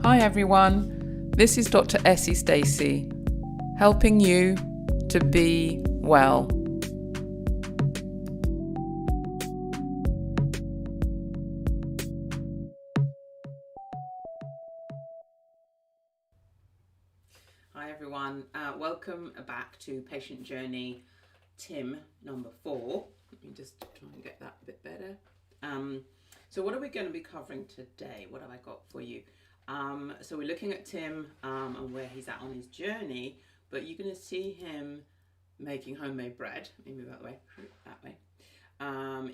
Hi everyone, this is Dr. Essie Stacey, helping you to be well. Hi everyone, welcome back to Patient Journey Tim number 4. Let me just try and get that a bit better. So what are we going to be covering today? What have I got for you? So we're looking at Tim and where he's at on his journey, but you're going to see him making homemade bread. Let me move that way.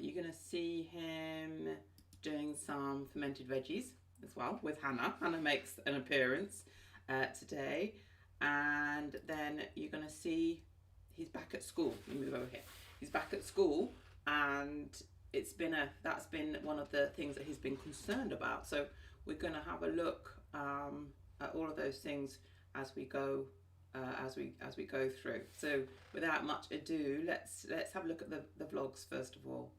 You're going to see him doing some fermented veggies as well with Hannah. Hannah makes an appearance today. And then you're going to see he's back at school. Let me move over here. He's back at school, and that's been one of the things that he's been concerned about. So we're going to have a look at all of those things as we go through. So without much ado, let's have a look at the vlogs first of all.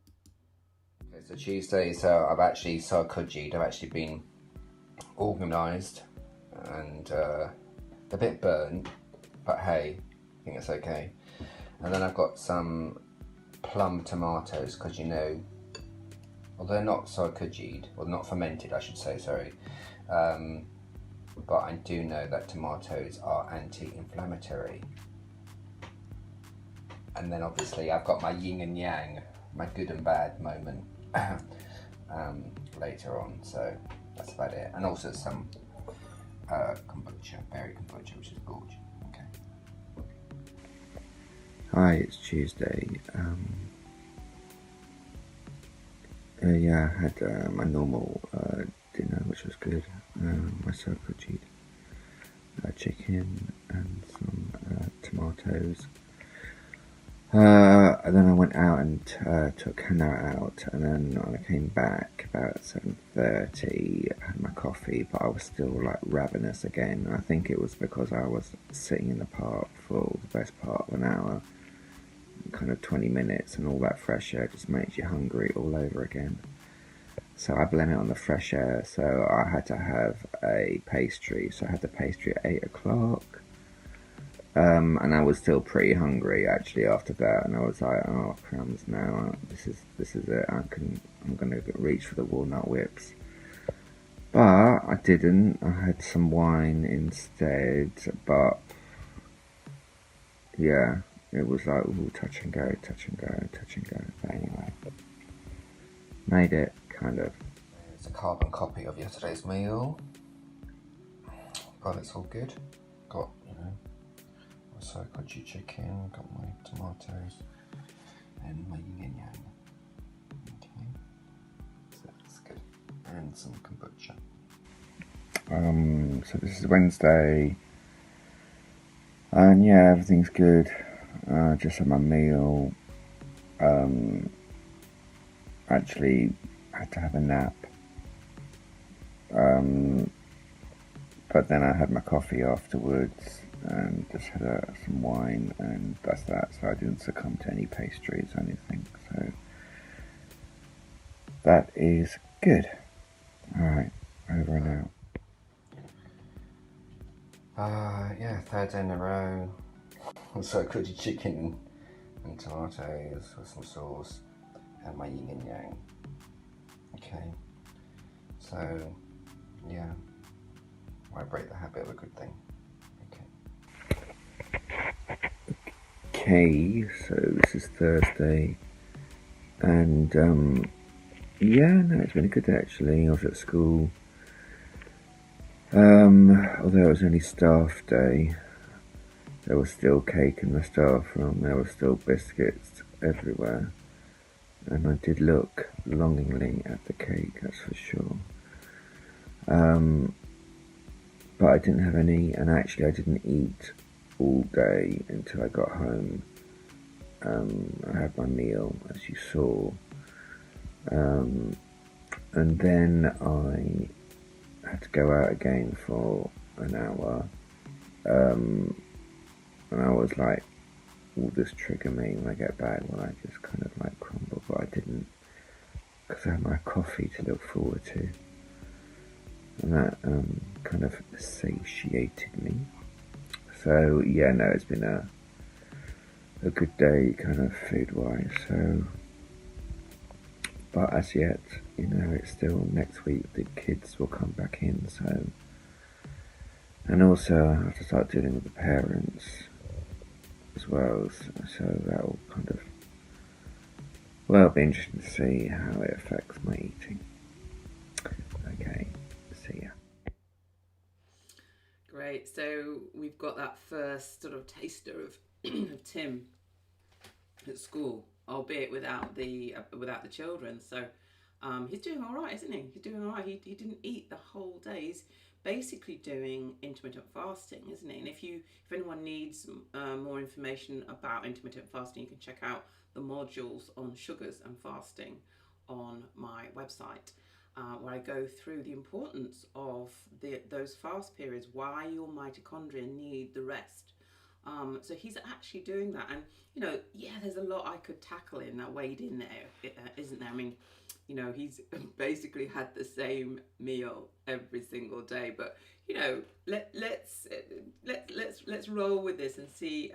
Okay, so Tuesday, so I've actually I've actually been organised and a bit burnt, but hey, I think it's okay. And then I've got some plum tomatoes, because well, they're not saukujied, well, not fermented I should say, sorry, but I do know that tomatoes are anti-inflammatory. And then obviously I've got my yin and yang, my good and bad moment later on, so that's about it. And also some kombucha, berry kombucha, which is gorgeous. Okay. Hi, it's Tuesday. Yeah, I had my normal dinner, which was good. My saukuji, chicken and some tomatoes. And then I went out and took Hannah out, and then when I came back about 7:30, I had my coffee, but I was still like ravenous again. I think it was because I was sitting in the park for the best part of an hour, kind of 20 minutes, and all that fresh air just makes you hungry all over again. So I blame it on the fresh air, so I had to have a pastry. So I had the pastry at 8 o'clock. And I was still pretty hungry actually after that, and I was like, oh crumbs, now this is it. I'm gonna reach for the walnut whips, but I didn't. I had some wine instead, but yeah, it was like ooh, touch and go. But anyway, made it kind of. It's a carbon copy of yesterday's meal, but it's all good. Got saukuji chicken, got my tomatoes and my yin and yang. Okay, so that's good. And some kombucha. So this is Wednesday, and yeah, everything's good. Just had my meal. Actually had to have a nap. But then I had my coffee afterwards and just had some wine, and that's that. So I didn't succumb to any pastries or anything. So that is good. Alright, over and out. Yeah, third day in a row. Saukuji chicken and tomatoes with some sauce and my yin and yang. Okay, so yeah, why break the habit of a good thing? Okay, so this is Thursday, and yeah, no, it's been a good day actually. I was at school, although it was only staff day, there was still cake in the staff room, there were still biscuits everywhere, and I did look longingly at the cake, that's for sure. But I didn't have any, and actually I didn't eat all day until I got home. I had my meal, as you saw, and then I had to go out again for an hour, and I was like, will this trigger me when I get back? Will I just kind of like crumble? But I didn't, because I had my coffee to look forward to. and that kind of satiated me. So yeah, no, it's been a good day, kind of food-wise. So, but as yet, it's still next week. The kids will come back in. So, and also I have to start dealing with the parents as well. So that will kind of, well, it'll be interesting to see how it affects my eating. Okay, see ya. Great. So we've got that first sort of taster of of Tim at school, albeit without the children. So he's doing all right, isn't he? He's doing all right. He didn't eat the whole day. He's basically doing intermittent fasting, isn't he? And if anyone needs more information about intermittent fasting, you can check out the modules on sugars and fasting on my website. Where I go through the importance of those fast periods, why your mitochondria need the rest. So he's actually doing that, and there's a lot I could tackle in that weighed in there, isn't there? I mean, he's basically had the same meal every single day, but let's roll with this and see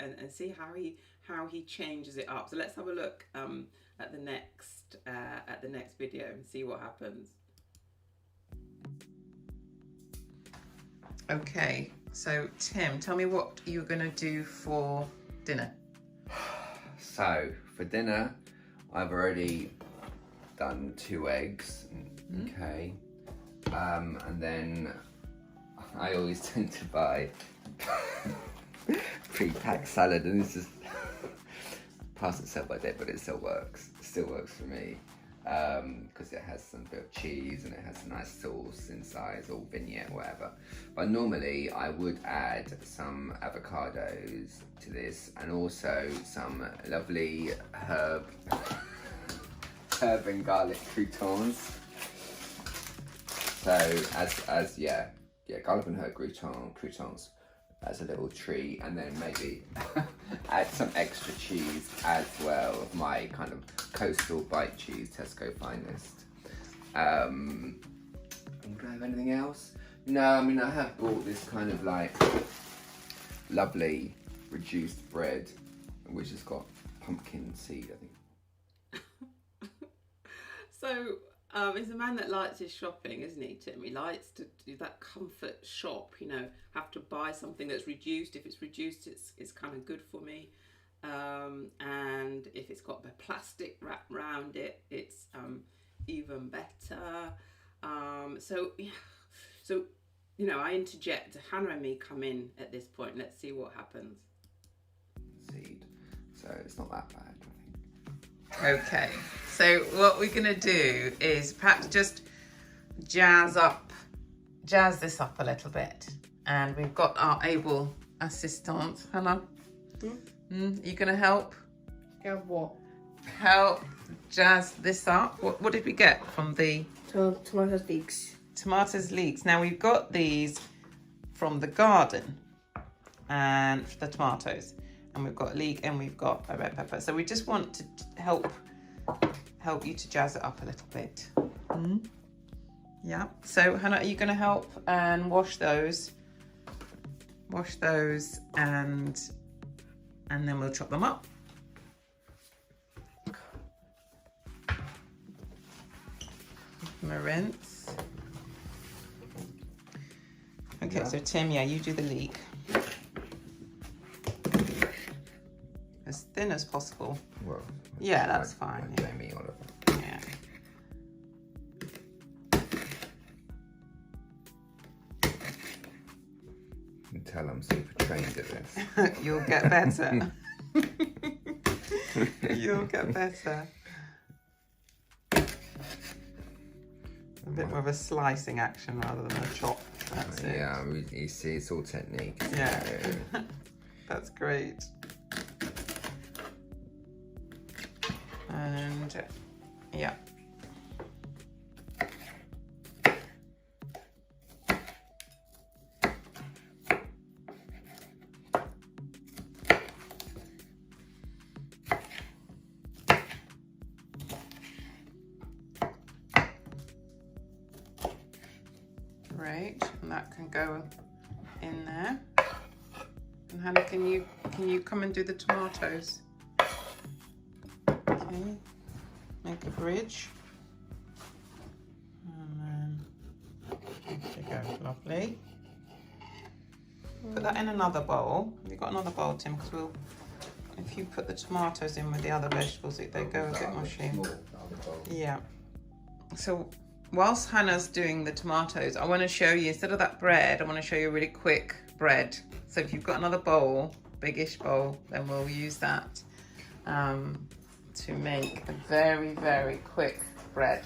how he changes it up. So let's have a look at the next video and see what happens. Okay, so Tim, tell me what you're going to do for dinner. So for dinner, I've already done 2 eggs. Okay, and then I always tend to buy pre-packed salad, and this is past the sell by date, but it still works. It still works for me. Because it has some bit of cheese and it has a nice sauce inside, or vignette, whatever. But normally I would add some avocados to this, and also some lovely herb and garlic croutons. So as garlic and herb croutons as a little treat, and then maybe add some extra cheese as well, of my kind of coastal bite cheese, Tesco Finest. Would I have anything else? No, I mean, I have bought this kind of like lovely reduced bread, which has got pumpkin seed, I think. So he's a man that likes his shopping, isn't he, Tim? He likes to do that comfort shop, have to buy something that's reduced. If it's reduced, it's kind of good for me. And if it's got the plastic wrap around it, it's even better. So I interject. Hannah and me come in at this point. Let's see what happens. Seed. So it's not that bad, I think. Okay, so what we're going to do is perhaps just jazz this up a little bit. And we've got our able assistant. Hannah, you going to help? Have what? Help jazz this up. What did we get from the... Tomatoes leeks. Tomatoes leeks. Now we've got these from the garden, and the tomatoes. And we've got leek and we've got a red pepper. So we just want to help you to jazz it up a little bit. Yeah. So Hannah, are you going to help and wash those? Wash those, and then we'll chop them up. Give them a rinse. Okay, so Tim, you do the leek. As thin as possible. Well, yeah, that's fine. Like Jamie Oliver. Yeah. You can tell I'm super trained at this. You'll get better. You'll get better. A bit more of a slicing action rather than a chop. That's it. Yeah, you see, it's all technique. Yeah. That's great. And yeah. Great, and that can go in there. And Hannah, can you come and do the tomatoes? Okay, make a bridge. And then, there you go, lovely. Put that in another bowl. Have you got another bowl, Tim? Because if you put the tomatoes in with the other vegetables, they go a bit mushy. Yeah. So whilst Hannah's doing the tomatoes, I want to show you, instead of that bread, I want to show you a really quick bread. So if you've got another bowl, biggish bowl, then we'll use that to make a very, very quick bread.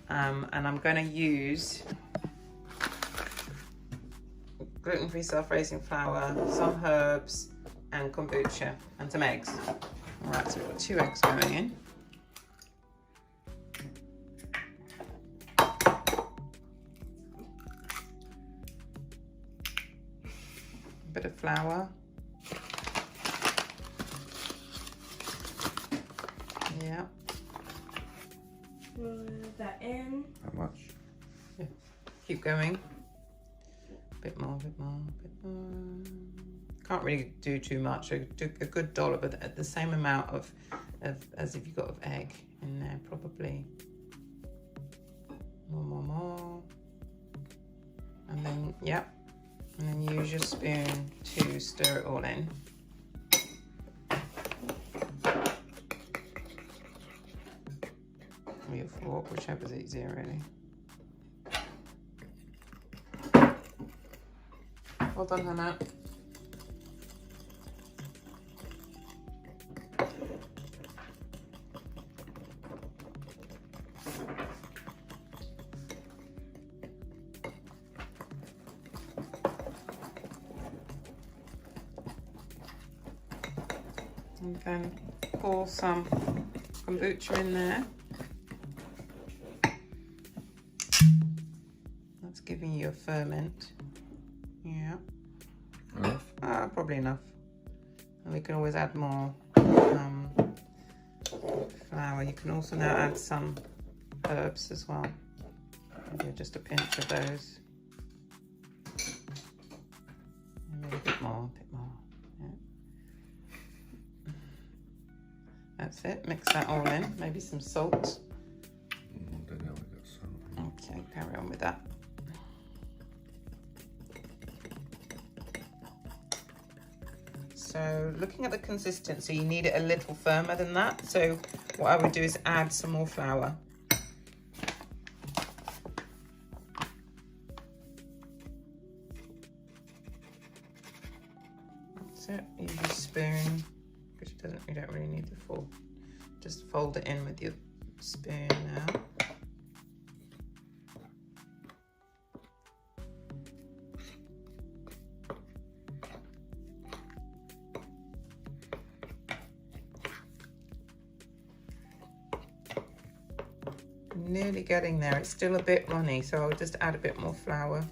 And I'm going to use gluten-free self-raising flour, some herbs, and kombucha, and some eggs. All right, so we've got 2 eggs going in. A bit of flour. Yeah. Put that in. How much? Yeah. Keep going. Bit more, bit more, bit more. Can't really do too much. So do a good dollop at the same amount of as if you got of egg in there, probably. More. And then, yep. And then use your spoon to stir it all in. Or your fork, whichever's easier, really. Well done, Hannah. And then pour some kombucha in there. That's giving you a ferment. Yeah. Enough? Probably enough. And we can always add more flour. You can also now add some herbs as well. Maybe just a pinch of those. Maybe a bit more, Yeah. That's it. Mix that all in. Maybe some salt. I don't know, we got some. Okay, carry on with that. So looking at the consistency, you need it a little firmer than that. So what I would do is add some more flour. That's it. Use your spoon, because you don't really need the full. Just fold it in with your spoon now. Nearly getting there. It's still a bit runny, so I'll just add a bit more flour.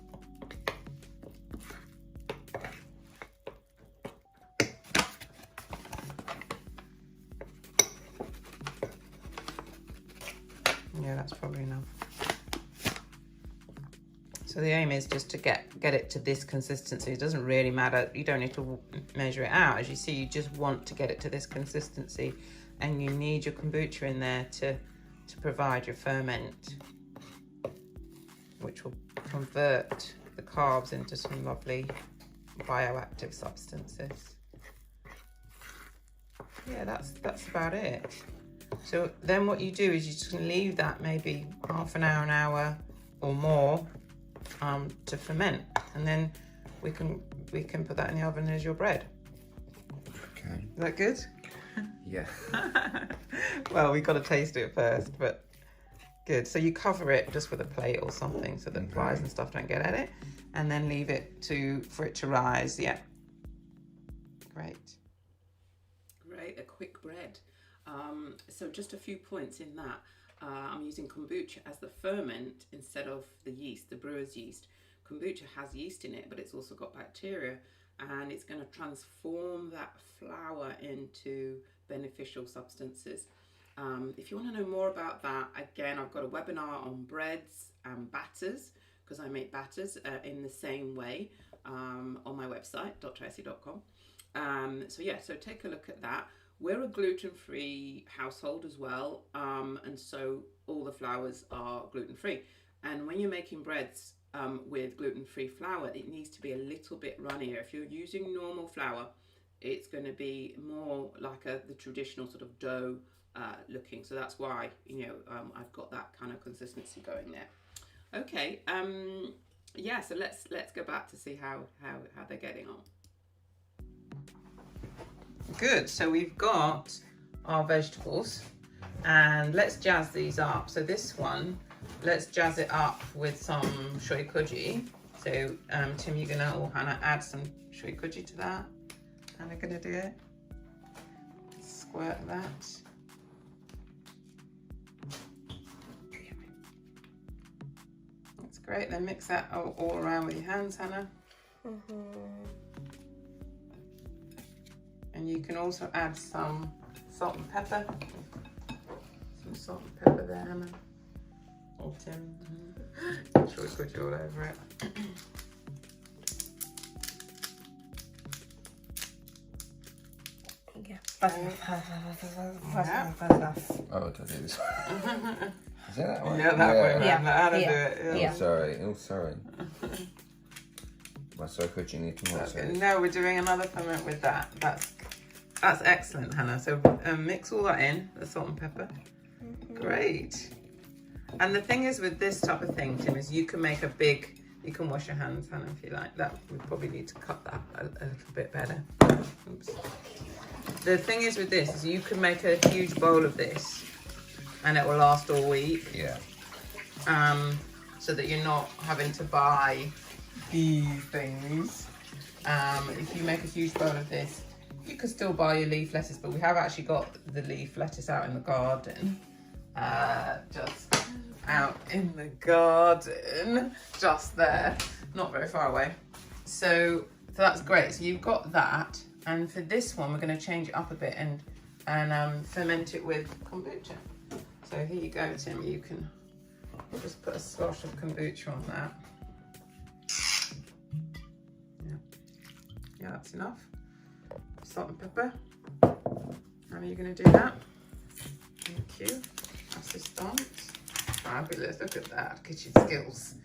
Yeah, that's probably enough. So the aim is just to get it to this consistency. It doesn't really matter. You don't need to measure it out. As you see, you just want to get it to this consistency, and you need your kombucha in there to provide your ferment, which will convert the carbs into some lovely bioactive substances. Yeah, that's about it. So then what you do is you just can leave that maybe half an hour or more to ferment, and then we can put that in the oven as your bread. Okay. Is that good? Yeah. Well, we've got to taste it first, but good. So you cover it just with a plate or something so that flies and stuff don't get at it, and then leave it for it to rise. Yeah. Great. Great, a quick bread. So just a few points in that. I'm using kombucha as the ferment instead of the yeast, the brewer's yeast. Kombucha has yeast in it, but it's also got bacteria, and it's going to transform that flour into beneficial substances. If you want to know more about that, again, I've got a webinar on breads and batters, because I make batters in the same way on my website, dressie.com. So take a look at that. We're a gluten-free household as well, and so all the flours are gluten-free. And when you're making breads with gluten-free flour, it needs to be a little bit runnier. If you're using normal flour, it's going to be more like the traditional sort of dough looking. So that's why, I've got that kind of consistency going there. Okay, so let's go back to see how they're getting on. Good, so we've got our vegetables and let's jazz these up. So this one, let's jazz it up with some shoikoji. So Tim, you're gonna, or Hannah, add some shoikoji to that. Hannah gonna do it. Squirt that. That's great, then mix that all around with your hands, Hannah. And you can also add some salt and pepper. Some salt and pepper there, Hannah. Or Tim. Make sure we put you all over it. Yeah. Oh, to do this. Is it that one? Yeah, that way around. Yeah. How to do Yeah. it. Yeah. Oh, sorry. My shoikoji need more sauce. No, we're doing another ferment with that. That's excellent, Hannah. So mix all that in, the salt and pepper. Great. And the thing is with this type of thing, Tim, is you can make you can wash your hands, Hannah, if you like. That we probably need to cut that a little bit better. Oops. The thing is with this is you can make a huge bowl of this and it will last all week. Yeah. So that you're not having to buy these things. If you make a huge bowl of this, you could still buy your leaf lettuce, but we have actually got the leaf lettuce out in the garden. Just out in the garden, just there, not very far away. So that's great. So you've got that, and for this one, we're going to change it up a bit and ferment it with kombucha. So here you go, Tim. You can just put a slosh of kombucha on that. Yeah, that's enough. Salt and pepper. How are you going to do that? Thank you. Assistant. Fabulous. Look at that. Kitchen skills.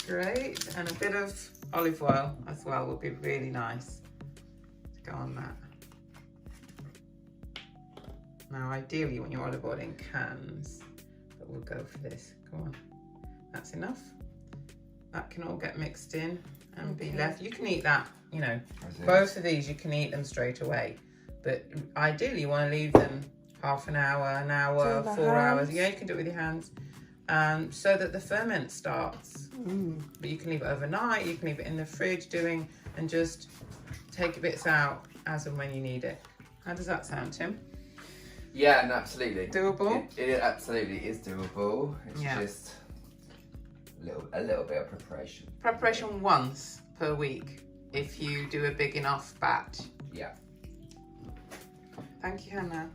Great. And a bit of olive oil as well will be really nice to go on that. Now, ideally, when you're olive oil in cans, but we'll go for this. Come on. That's enough. That can all get mixed in and be left. You can eat that, both of these, you can eat them straight away. But ideally, you want to leave them half an hour, 4 hours. Yeah, you can do it with your hands. So that the ferment starts. But you can leave it overnight, you can leave it in the fridge and just take bits out as and when you need it. How does that sound, Tim? Yeah, no, absolutely. Doable? It absolutely is doable. It's Yeah. just a little bit of preparation. Preparation once per week if you do a big enough batch. Yeah. Thank you, Hannah.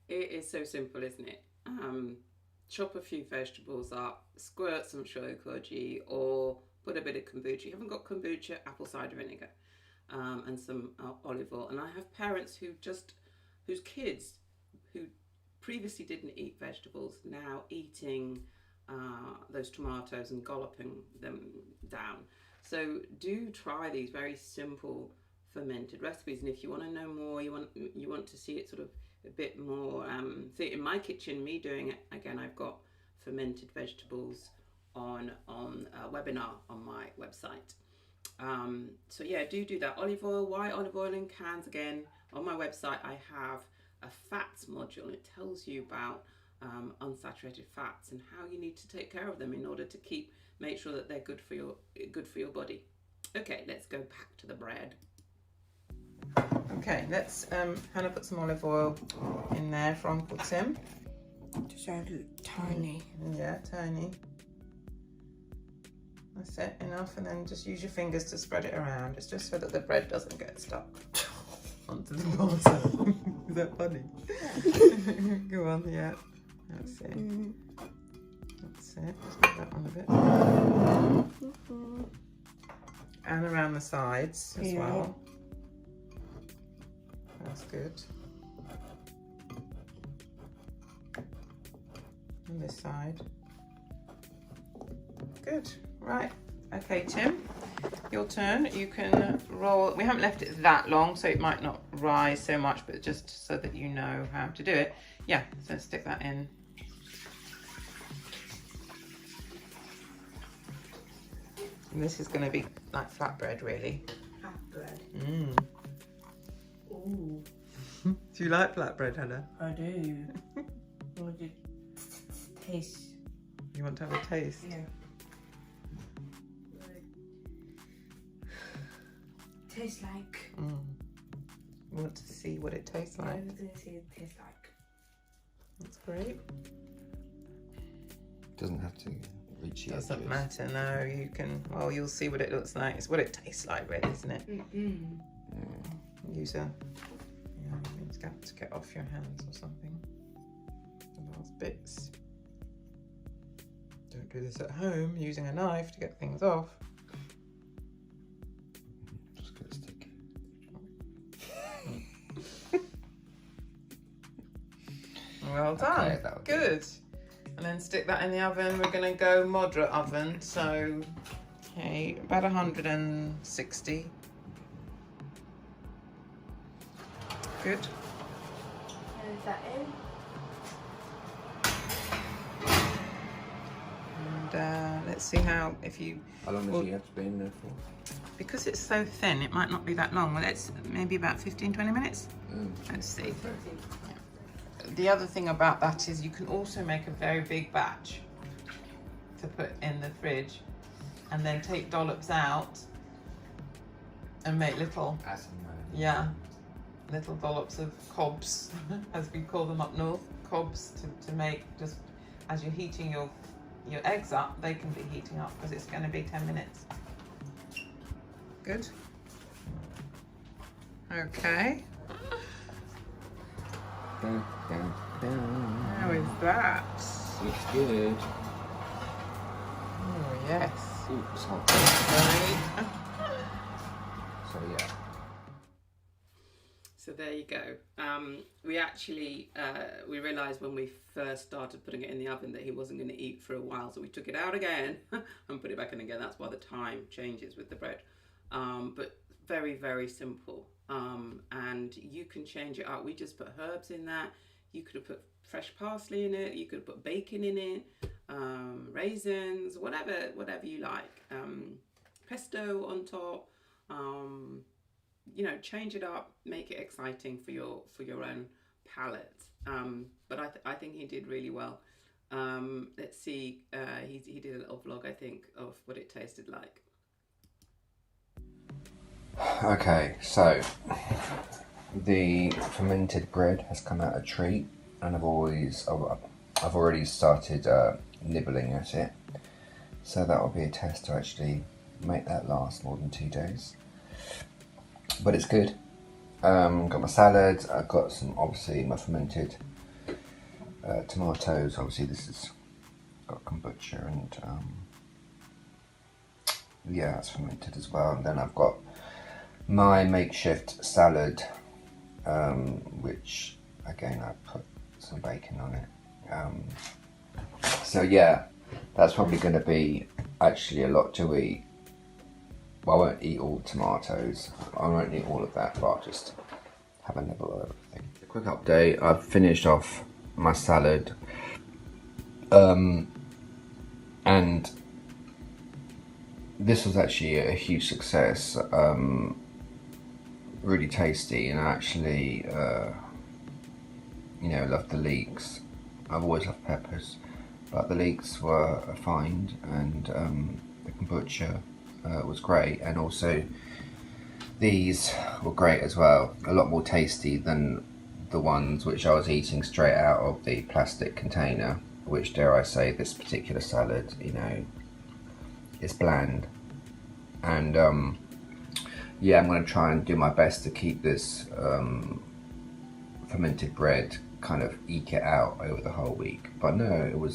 It is so simple, isn't it? Chop a few vegetables up, squirt some shoikoji, or put a bit of kombucha. You haven't got kombucha, apple cider vinegar, and some olive oil. And I have parents whose kids who previously didn't eat vegetables, now eating those tomatoes and golloping them down. So do try these very simple fermented recipes, and if you want to know more, you want to see it sort of a bit more. See, in my kitchen, me doing it again, I've got fermented vegetables on a webinar on my website. So yeah, do that. Olive oil, white olive oil in cans. Again, on my website, I have a fats module. It tells you about unsaturated fats and how you need to take care of them in order to make sure that they're good for your body. Okay, let's go back to the bread. Okay, let's Hannah put some olive oil in there for Uncle Tim. Just a tiny. Yeah, tiny. That's it, enough, and then just use your fingers to spread it around. It's just so that the bread doesn't get stuck. onto the bottom. Is that funny? Go on, yeah. That's it. That's it. Just get that on a bit. And around the sides as well. That's good. On this side. Good. Right. Okay, Tim. Your turn. You can roll. We haven't left it that long, so it might not rise so much, but just so that you know how to do it. Yeah, so stick that in. And this is going to be like flatbread, really. Flatbread. Ooh. Do you like flatbread, Hannah? I do. What does it taste? You want to have a taste? Yeah. Tastes like. You want to see what it tastes like? I was gonna see it tastes like. That's great. Doesn't have to reach the Doesn't edges. matter, no. You can, well, you'll see what it looks like. It's what it tastes like, really, isn't it? Use a, it's got to get off your hands or something. The last bits. Don't do this at home using a knife to get things off. Just get sticky. Well done. Okay, that'll do. Good. And then stick that in the oven. We're going to go moderate oven, so okay, about 160. Good. And that in. And let's see how, if you, How long does he have to be in there for? because it's so thin, it might not be that long. Well, let's maybe about 15-20 minutes. Let's see. The other thing about that is you can also make a very big batch to put in the fridge and then take dollops out and make little, little dollops of cobs, as we call them up north, cobs to make just as you're heating your eggs up, they can be heating up because it's going to be 10 minutes. Good. Okay. Down, down, down. How is that? Looks good. Oh, yes. Ooh, it's hot. Right. So yeah. So there you go. We actually, we realised when we first started putting it in the oven that he wasn't going to eat for a while. So we took it out again and put it back in again. That's why the time changes with the bread. But very, very simple. And you can change it up. We just put herbs in that. You could have put fresh parsley in it. You could have put bacon in it, raisins, whatever you like. Pesto on top. You know, change it up, make it exciting for your own palate. But I think he did really well. Let's see. He did a little vlog, I think, of what it tasted like. Okay, so the fermented bread has come out a treat, and I've already started nibbling at it. So that will be a test to actually make that last more than 2 days. But it's good. Got my salad. I've got obviously my fermented tomatoes. Obviously this has got kombucha and yeah, it's fermented as well. And then I've got my makeshift salad, which again I put some bacon on it. So yeah, that's probably going to be actually a lot to eat. Well, I won't eat all the tomatoes. I won't eat all of that, but I'll just have a nibble of everything. A quick update. I've finished off my salad, and this was actually a huge success. Really tasty, and I actually, you know, loved the leeks. I've always loved peppers, but the leeks were a find, and the kombucha was great, and also these were great as well. A lot more tasty than the ones which I was eating straight out of the plastic container, which, dare I say, this particular salad, you know, is bland. And yeah, I'm going to try and do my best to keep this fermented bread, kind of eke it out over the whole week. But no,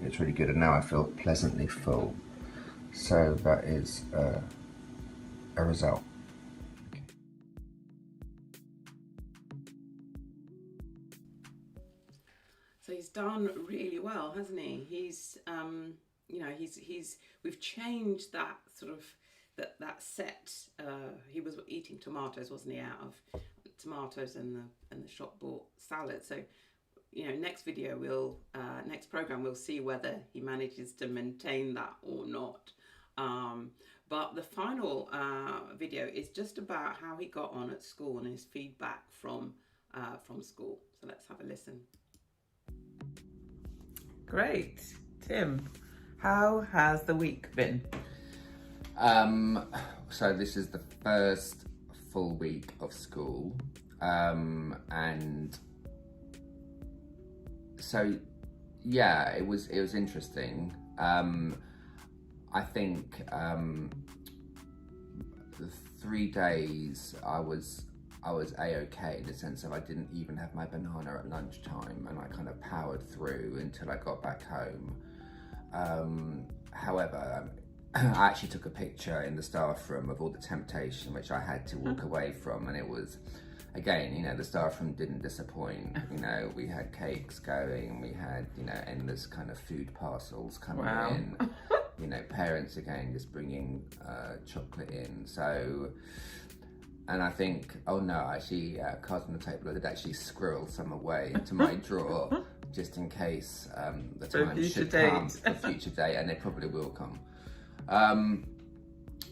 it's really good, and now I feel pleasantly full. So that is a result. So he's done really well, hasn't he? He's, we've changed that sort of, that set. He was eating tomatoes, wasn't he, out of tomatoes and the shop bought salad. So, next video next program we'll see whether he manages to maintain that or not. But the final video is just about how he got on at school and his feedback from school. So let's have a listen. Great. Tim, how has the week been? So this is the first full week of school, and so yeah, it was interesting. I think the 3 days I was A-okay, in the sense of I didn't even have my banana at lunchtime, and I kind of powered through until I got back home. However, I actually took a picture in the staff room of all the temptation which I had to walk away from, and it was, again, the staff room didn't disappoint. We had cakes going, we had, endless kind of food parcels coming in. Parents again just bringing chocolate in. So, and I think, oh no, actually, cards on the table, I did actually squirrel some away into my drawer just in case the time should come for future date, and they probably will come.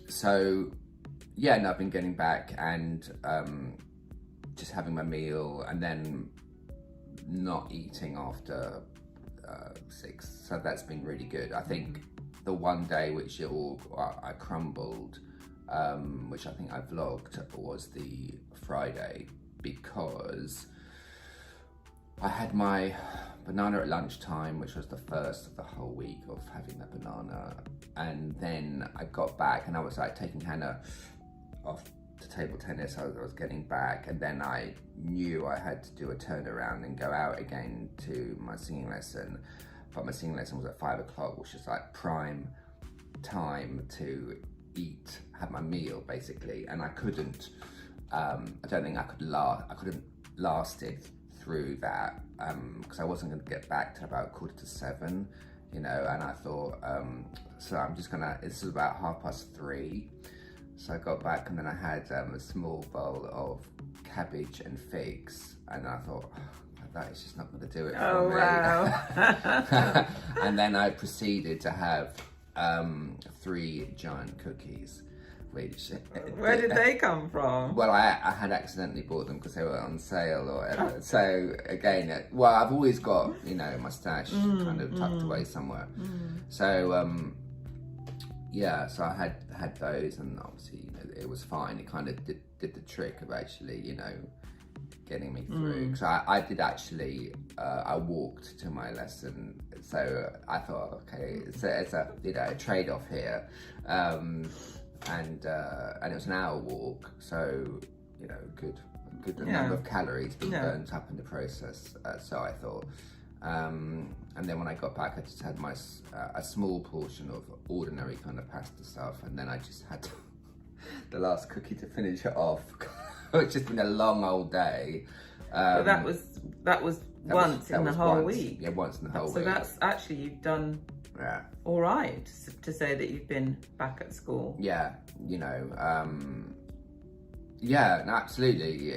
So yeah, and I've been getting back and just having my meal and then not eating after 6. So that's been really good. I think the one day which I crumbled, which I think I vlogged, was the Friday, because I had my banana at lunchtime, which was the first of the whole week of having that banana, and then I got back and I was like taking Hannah off to table tennis. I was getting back, and then I knew I had to do a turnaround and go out again to my singing lesson, but my singing lesson was at 5 o'clock, which is like prime time to have my meal basically, and I couldn't, I don't think I couldn't last it through that, because I wasn't going to get back till about 6:45, and I thought, so I'm just gonna, this is about 3:30, so I got back, and then I had a small bowl of cabbage and figs, and I thought, that is just not going to do it for me. Wow. And then I proceeded to have 3 giant cookies, which... Where did they come from? Well, I had accidentally bought them because they were on sale or whatever. So again, I've always got, my stash kind of tucked away somewhere. So yeah, so I had those, and obviously it was fine. It kind of did the trick of actually, getting me through. So I did actually, I walked to my lesson. So I thought, okay, it's a trade-off here. And it was an hour walk, so good number of calories being burnt up in the process. So I thought, and then when I got back, I just had a small portion of ordinary kind of pasta stuff, and then I just had the last cookie to finish it off. It's just been a long old day. But that was once in the whole week. Yeah, once in the whole week. So that's actually, you've done all right to say that you've been back at school. Yeah, yeah, no, absolutely.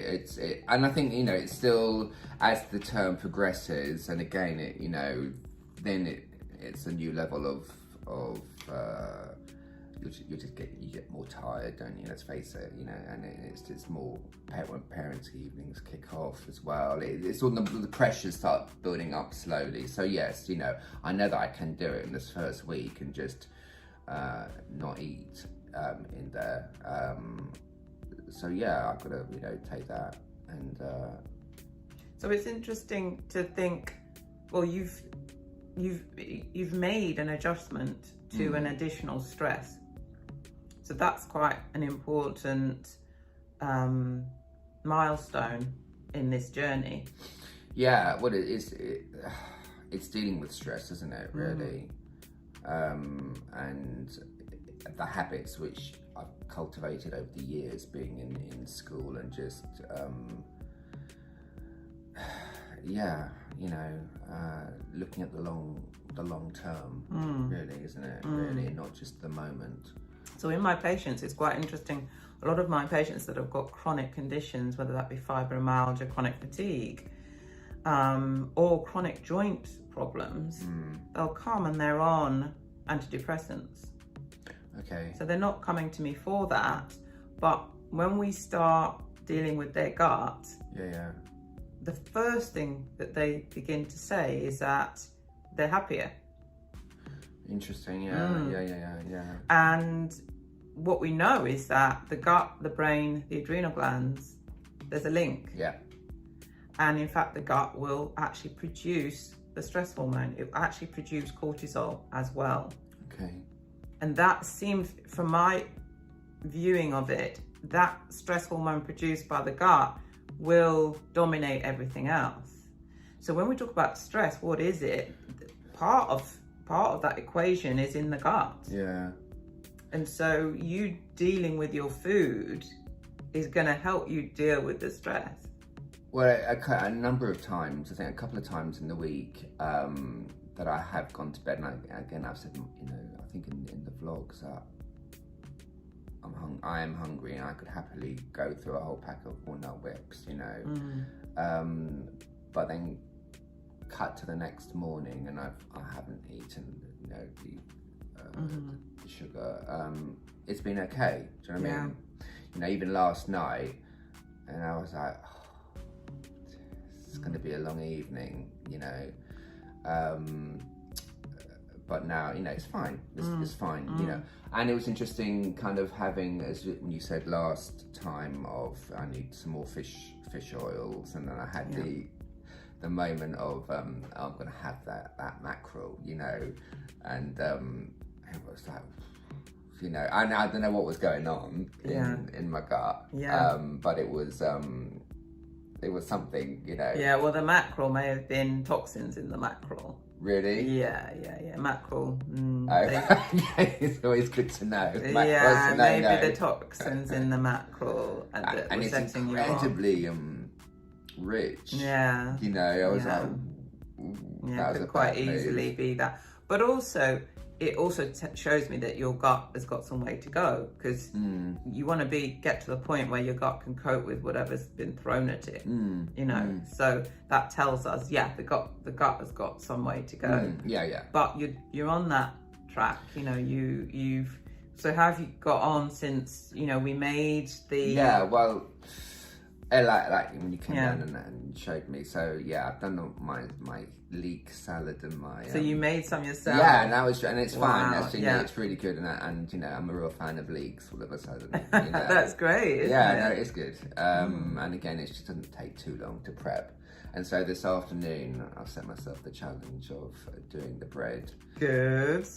And I think it's still, as the term progresses, and again, then it's a new level of you get more tired, don't you? Let's face it, and it's more when parents' evenings kick off as well. It's all the pressures start building up slowly. So yes, I know that I can do it in this first week and just not eat in there. So yeah, I've got to take that, and so it's interesting to think. Well, you've made an adjustment to an additional stress. So that's quite an important milestone in this journey. Yeah, well, it's dealing with stress, isn't it, really? And the habits which I've cultivated over the years, being in school and just, looking at the long term, really, isn't it? Really, and not just the moment. So in my patients, it's quite interesting. A lot of my patients that have got chronic conditions, whether that be fibromyalgia, chronic fatigue, or chronic joint problems, they'll come and they're on antidepressants. Okay. So they're not coming to me for that, but when we start dealing with their gut, the first thing that they begin to say is that they're happier. Interesting. Yeah. And what we know is that the gut, the brain, the adrenal glands, there's a link. Yeah. And in fact, the gut will actually produce the stress hormone. It will actually produce cortisol as well. Okay. And that seems, from my viewing of it, that stress hormone produced by the gut will dominate everything else. So when we talk about stress, what is it? Part of that equation is in the gut. Yeah. And so you dealing with your food is going to help you deal with the stress. Well, a number of times, I think a couple of times in the week, that I have gone to bed, and again, I've said, I think in the vlogs that I am hungry and I could happily go through a whole pack of walnut whips, but then cut to the next morning and I haven't eaten, the sugar. It's been okay. Do you know what I mean? Even last night, and I was like, it's going to be a long evening, but now, it's fine. It's fine, And it was interesting kind of having, as you said last time, I need some more fish oils, and then I had the moment of, I'm going to have that mackerel, and it was like, I don't know what was going on in my gut, but it was something, Yeah, well, the mackerel may have been toxins in the mackerel. Really? Yeah. Mackerel. It's always good to know. Maybe the toxins in the mackerel and it's incredibly rich. Yeah. I was like, that could quite easily be that. But also, it also shows me that your gut has got some way to go, because you want to get to the point where your gut can cope with whatever's been thrown at it. So that tells us, the gut has got some way to go. But you're on that track. You've. So how have you got on since we made the? Yeah, well, like when you came down and showed me. So I've done my leek salad and my. So you made some yourself? Yeah, and it's fine. Actually, it's really good, and I'm a real fan of leeks all of a sudden. That's great. Isn't it? No, it's good. And again, it just doesn't take too long to prep. And so this afternoon, I've set myself the challenge of doing the bread. Good.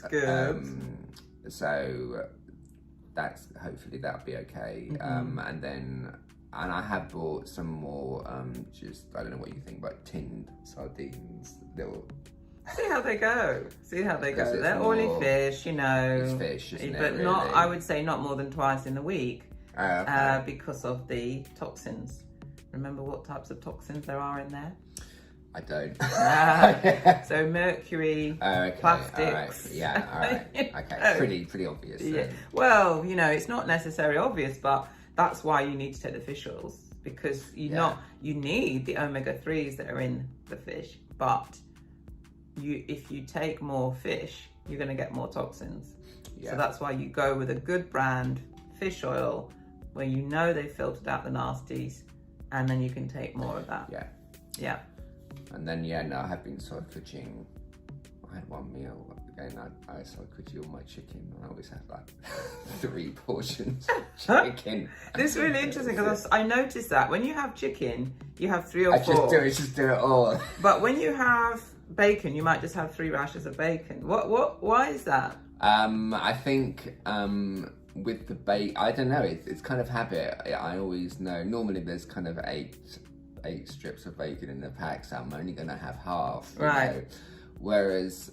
So that's hopefully that'll be okay. And I have bought some more, I don't know what you think, but tinned sardines. See how they go. They're oily fish, It's fish, isn't it? But really? not, I would say not more than twice in the week, okay. Because of the toxins. Remember what types of toxins there are in there? I don't. So mercury, plastics. All right. Okay, pretty obvious. Yeah. Well, it's not necessarily obvious, but that's why you need to take the fish oils, because you need the omega-3s that are in the fish, but if you take more fish, you're going to get more toxins. So that's why you go with a good brand fish oil where they've filtered out the nasties, and then you can take more of that. Yeah. And then I have been sort of cooking. I had one meal again. I started cooking all my chicken. I always have like 3 portions of chicken. This is really interesting, because I noticed that when you have chicken, you have 3 or 4. I just do it all. But when you have bacon, you might just have 3 rashers of bacon. Why is that? I think with the bake, I don't know. It's kind of habit. I always know. Normally, there's kind of eight strips of bacon in the pack, so I'm only going to have half. Right. Know? Whereas,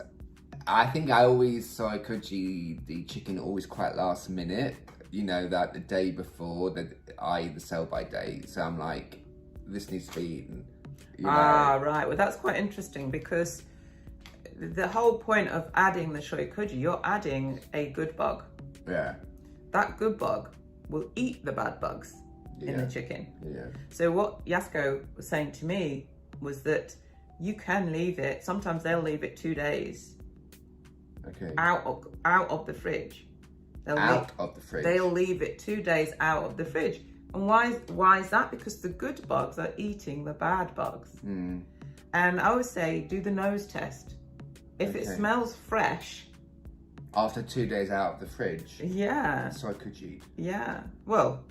I think I always soikoji the chicken always quite last minute. You know, that the day before the sell by date. So I'm like, this needs to be eaten. You know? Right. Well, that's quite interesting because the whole point of adding the shoikoji, you're adding a good bug. Yeah. That good bug will eat the bad bugs in the chicken. Yeah. So what Yasko was saying to me was that you can leave it. Sometimes they'll leave it 2 days. Okay. Out of the fridge. They'll leave it 2 days out of the fridge. And why is that? Because the good bugs are eating the bad bugs. Mm. And I would say do the nose test. If it smells fresh. After 2 days out of the fridge. Yeah. Soikoji. Yeah. Well,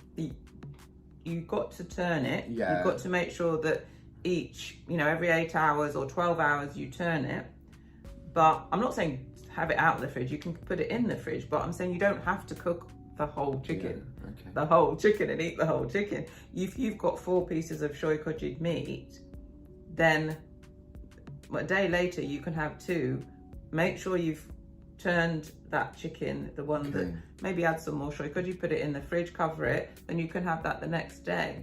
you've got to turn it. Yeah. You've got to make sure that every 8 hours or 12 hours you turn it. But I'm not saying have it out of the fridge. You can put it in the fridge. But I'm saying you don't have to cook the whole chicken. Yeah. Okay. The whole chicken and eat the whole chicken. If you've got 4 pieces of shoikoji meat, then a day later you can have 2. Make sure you've turned that chicken, the one that maybe add some more shoikoji, put it in the fridge, cover it, then you can have that the next day.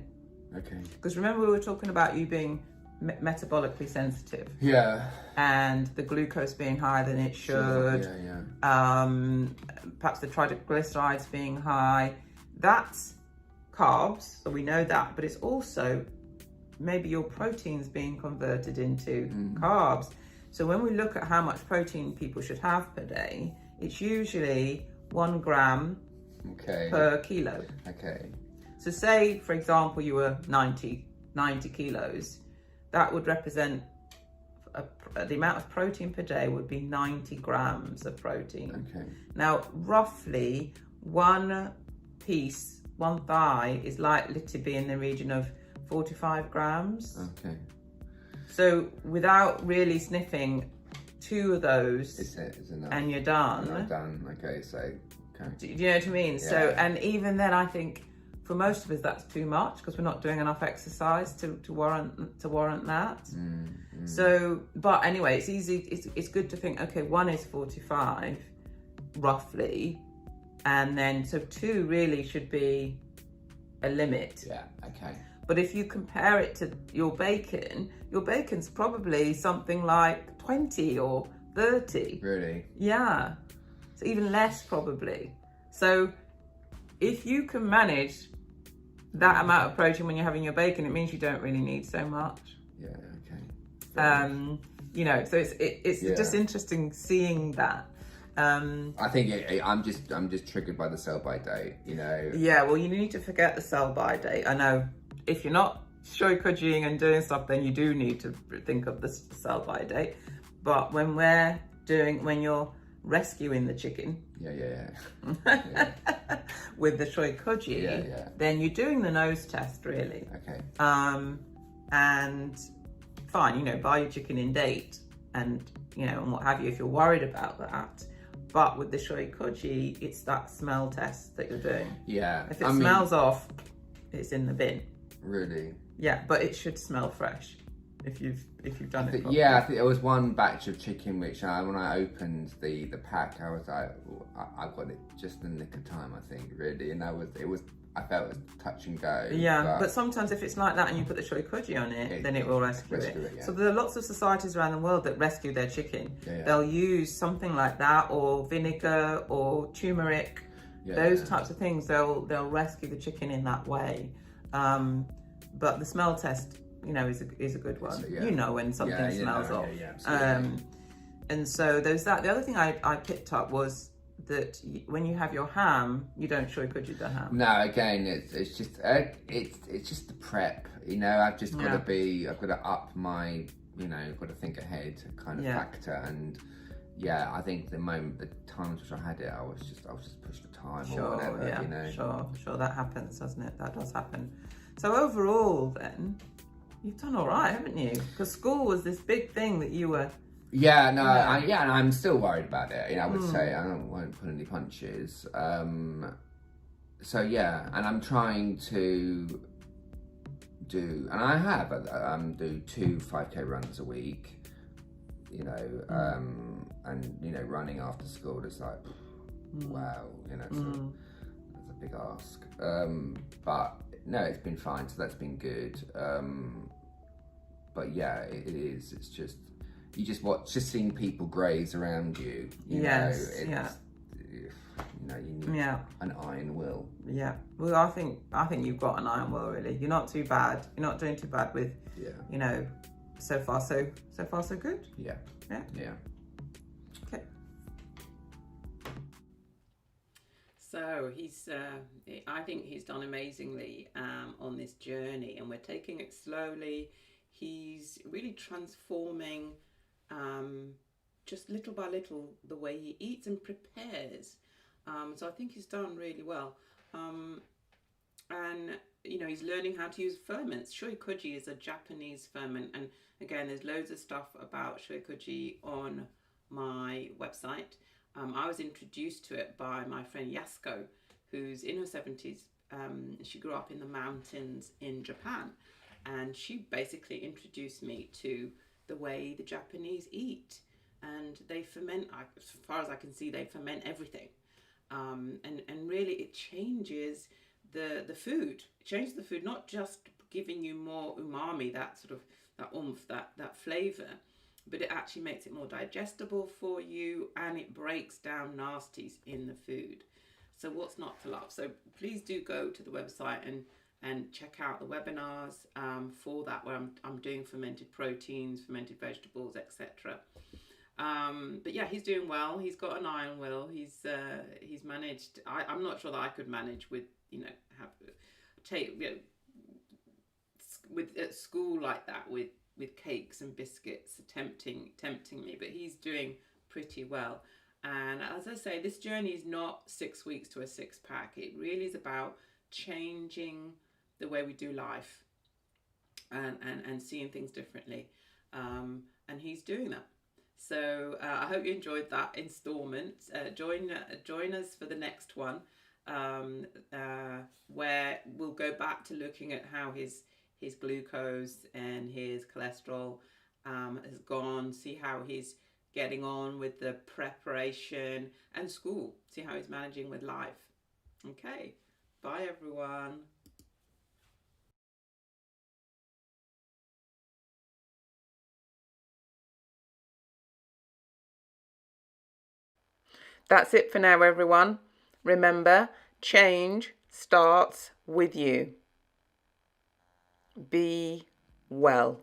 Okay. Because remember we were talking about you being metabolically sensitive. Yeah. And the glucose being higher than it should. Yeah. Perhaps the triglycerides being high. That's carbs, so we know that, but it's also maybe your proteins being converted into carbs. So when we look at how much protein people should have per day, it's usually 1 gram per kilo. Okay. So say, for example, you were 90 kilos, that would represent the amount of protein per day would be 90 grams of protein. Okay. Now, roughly one thigh is likely to be in the region of 45 grams. Okay. So without really sniffing 2 of those, It's enough. and you're done. I'm done. Okay, so okay. Do you know what I mean? Yeah. So, and even then, I think for most of us that's too much because we're not doing enough exercise to warrant that. So, but anyway, it's easy. It's good to think. Okay, 1 is 45, roughly, and then so 2 really should be a limit. Yeah. Okay. But if you compare it to your bacon's probably something like 20 or 30. Really? Yeah. So even less probably. So if you can manage that amount of protein when you're having your bacon, it means you don't really need so much. Yeah. Okay. So it's just interesting seeing that. I think I'm just triggered by the sell by date. Yeah. Well, you need to forget the sell by date. I know. If you're not shoikojiing and doing stuff, then you do need to think of the sell by date. But when you're rescuing the chicken, with the shoikoji, then you're doing the nose test really. Okay. And fine, buy your chicken in date, and and what have you if you're worried about that. But with the shoikoji, it's that smell test that you're doing. Yeah. If it smells off, it's in the bin. Really? Yeah, but it should smell fresh if you've done it properly. Yeah, I think there was one batch of chicken which when I opened the pack, I was like, I got it just in the nick of time, I think, really. And I felt it was touch and go. Yeah, but sometimes if it's like that and you put the shoikoji on it, then it will rescue it. Yeah. So there are lots of societies around the world that rescue their chicken. They'll use something like that, or vinegar, or turmeric. Those types of things. They'll rescue the chicken in that way. But the smell test, is a good one. When something smells off. And so there's that. The other thing I picked up was that when you have your ham, you don't shoikoji the ham. No, again, it's just the prep. I've just got to up my, got to think ahead kind of factor. And I think the times which I had it, I was just pushed for time or whatever. Sure, that happens, doesn't it? That does happen. So overall, then you've done all right, haven't you? Because school was this big thing that you were. Yeah, no, and I'm still worried about it. I would say I won't pull any punches. so yeah, and I'm trying to do, and I have do 2 5K runs a week, you know, and you know, running after school is like, wow, you know, so that's a big ask. But no, it's been fine, so that's been good. But yeah, it is. It's just you just seeing people graze around you. You know, you know, you need an iron will. Yeah. Well, I think you've got an iron will, really. You're not too bad. You're not doing too bad with, you know, so far so good. Yeah. Yeah. Yeah. Okay. So I think he's done amazingly on this journey, and we're taking it slowly. He's really transforming just little by little the way he eats and prepares. So I think he's done really well. And, you know, he's learning how to use ferments. Shoikuji is a Japanese ferment. And again, there's loads of stuff about shoikuji on my website. I was introduced to it by my friend Yasuko, who's in her 70s. She grew up in the mountains in Japan. And she basically introduced me to the way the Japanese eat. And they ferment, as far as I can see, they ferment everything. And really it changes the food. It changes the food, not just giving you more umami, that sort of, that oomph, that flavour, but it actually makes it more digestible for you, and it breaks down nasties in the food. So what's not to love? So please do go to the website and check out the webinars for that, where I'm doing fermented proteins, fermented vegetables, etc. But yeah, he's doing well. He's got an iron will. He's managed. I'm not sure that I could manage with, you know, with at school like that with cakes and biscuits tempting me. But he's doing pretty well. And as I say, this journey is not 6 weeks to a 6-pack. It really is about changing the way we do life and seeing things differently. And he's doing that. So I hope you enjoyed that installment. Join us for the next one, where we'll go back to looking at how his glucose and his cholesterol has gone, see how he's getting on with the preparation and school, see how he's managing with life. Okay, bye everyone. That's it for now, everyone. Remember, change starts with you. Be well.